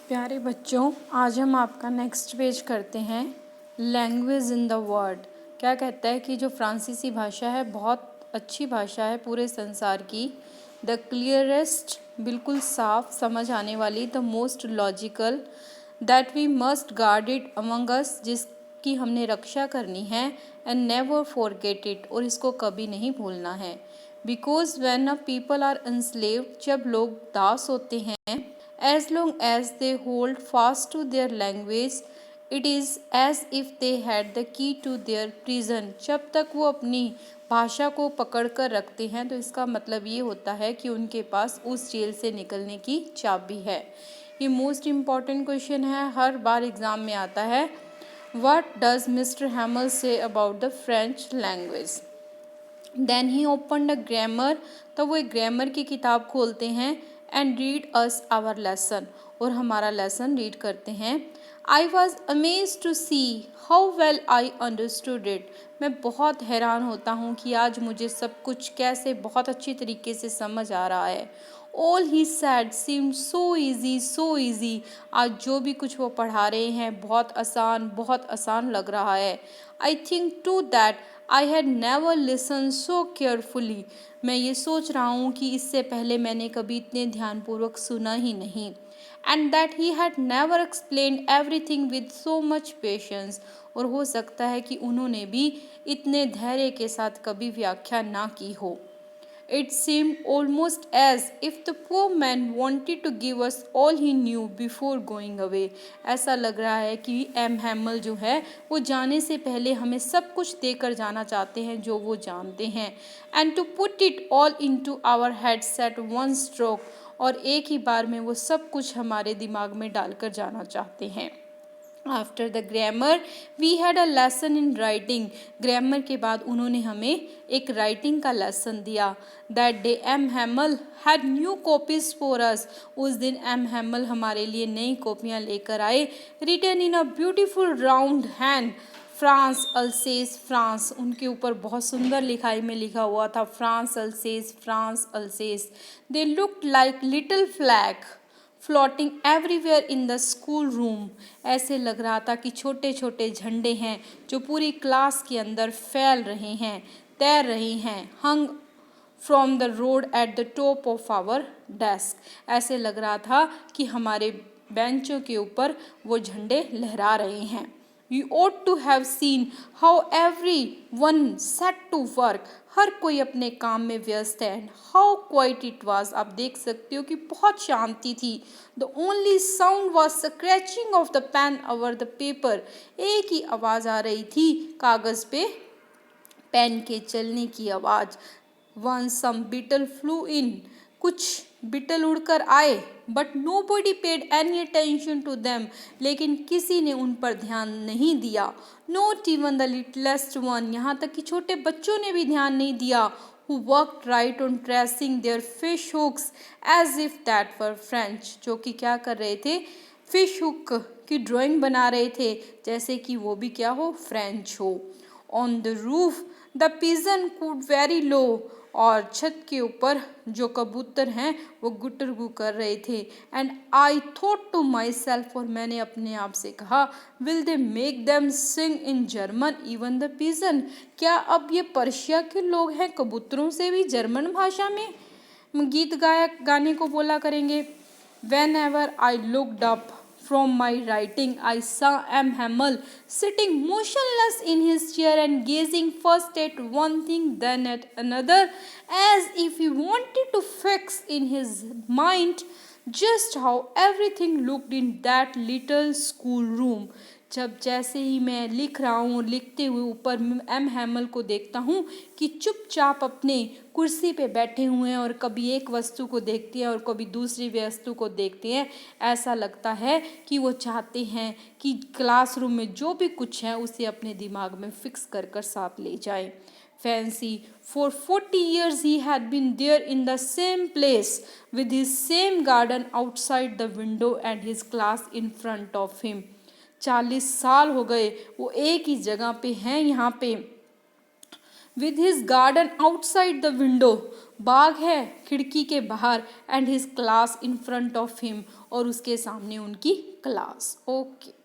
प्यारे बच्चों, आज हम आपका नेक्स्ट पेज करते हैं लैंग्वेज इन द वर्ल्ड। क्या कहता है कि जो फ्रांसीसी भाषा है बहुत अच्छी भाषा है पूरे संसार की। द क्लियरेस्ट, बिल्कुल साफ समझ आने वाली। The most logical, that we must guard it among us, जिसकी हमने रक्षा करनी है। एंड नेवर फॉरगेट इट, और इसको कभी नहीं भूलना है। Because when a people are enslaved, जब लोग दास होते हैं, as long as they hold fast to their language, it is as if they had the key to their prison। जब तक वो अपनी भाषा को पकड़ कर रखते हैं तो इसका मतलब ये होता है कि उनके पास उस जेल से निकलने की चाबी है। ये मोस्ट इम्पॉर्टेंट क्वेश्चन है, हर बार एग्ज़ाम में आता है। What does Mr. Hamel say about the French language? Then he open a grammar, तब वो एक ग्रामर की किताब खोलते हैं। And read us our lesson, और हमारा लेसन रीड करते हैं। I was amaze to see how well I understood it. मैं बहुत हैरान होता हूँ कि आज मुझे सब कुछ कैसे बहुत अच्छी तरीके से समझ आ रहा है। All he sad seemed so easy, so easy. आज जो भी कुछ वो पढ़ा रहे हैं बहुत आसान लग रहा है। I think to that I had never listen so carefully. मैं ये सोच रहा हूँ कि इससे पहले मैंने कभी इतने ध्यानपूर्वक सुना ही नहीं। And that he had never explained everything with so much patience, और हो सकता है कि उन्होंने भी इतने धैर्य के साथ कभी व्याख्या ना की हो। It seemed almost as if the poor man wanted to give us all he knew before going away। ऐसा लग रहा है कि एम हैमल जो है वो जाने से पहले हमें सब कुछ देकर जाना चाहते हैं जो वो जानते हैं। And to put it all into our heads at one stroke, और एक ही बार में वो सब कुछ हमारे दिमाग में डालकर जाना चाहते हैं। After the grammar we had a lesson in writing. Grammar के बाद उन्होंने हमें एक राइटिंग का लेसन दिया। That day M Hamel had new copies for us. उस दिन एम हैमल हमारे लिए नई कॉपियाँ लेकर आए। Written in a beautiful round hand, France Alsace France. उनके ऊपर बहुत सुंदर लिखाई में लिखा हुआ था France Alsace, France Alsace. They looked like little flag floating everywhere in the school room. ऐसे लग रहा था कि छोटे छोटे झंडे हैं जो पूरी क्लास के अंदर फैल रहे हैं, तैर रहे हैं। Hung from the rod at the top of our desk. ऐसे लग रहा था कि हमारे बेंचों के ऊपर वो झंडे लहरा रहे हैं। You ought to have seen how everyone set to work। हर कोई अपने काम में व्यस्त है। And how quiet it was। आप देख सकते हो कि बहुत शांति थी। The only sound was scratching of the pen over the paper। एक ही आवाज़ आ रही थी कागज़ पे पेन के चलने की आवाज़। Once some beetle flew in। कुछ बिटल उड़कर आए। But nobody paid any attention to them. लेकिन किसी ने उन पर ध्यान नहीं दिया। Not even the littlest one. यहाँ तक कि छोटे बच्चों ने भी ध्यान नहीं दिया। who worked right on tracing their fish hooks as if that were French। जो कि क्या कर रहे थे, फिश हुक की ड्राइंग बना रहे थे जैसे कि वो भी क्या हो, फ्रेंच हो। On the roof the pigeon could very low. और छत के ऊपर जो कबूतर हैं वो गुटरगू कर रहे थे। And I thought to myself, और मैंने अपने आप से कहा, will they make them sing in German even the pigeon. क्या अब ये पर्शिया के लोग हैं कबूतरों से भी जर्मन भाषा में गीत गाने को बोला करेंगे। When ever I looked up from my writing, I saw M. Hamel sitting motionless in his chair and gazing first at one thing then at another, as if he wanted to fix in his mind just how everything looked in that little school room। जब जैसे ही मैं लिख रहा हूँ, लिखते हुए ऊपर M हैमल को देखता हूँ कि चुपचाप अपने कुर्सी पे बैठे हुए हैं और कभी एक वस्तु को देखते हैं और कभी दूसरी वस्तु को देखते हैं। ऐसा लगता है कि वो चाहते हैं कि क्लासरूम में जो भी कुछ है उसे अपने दिमाग में फिक्स कर कर साथ ले जाएं। Fancy, for 40 years he had been there in the same place with his same garden outside the window and his class in front of him। 40 साल हो गए वो एक ही जगह पे हैं यहाँ पे। With his garden outside the window, बाग है खिड़की के बाहर, and his class in front of him, और उसके सामने उनकी क्लास। ओके।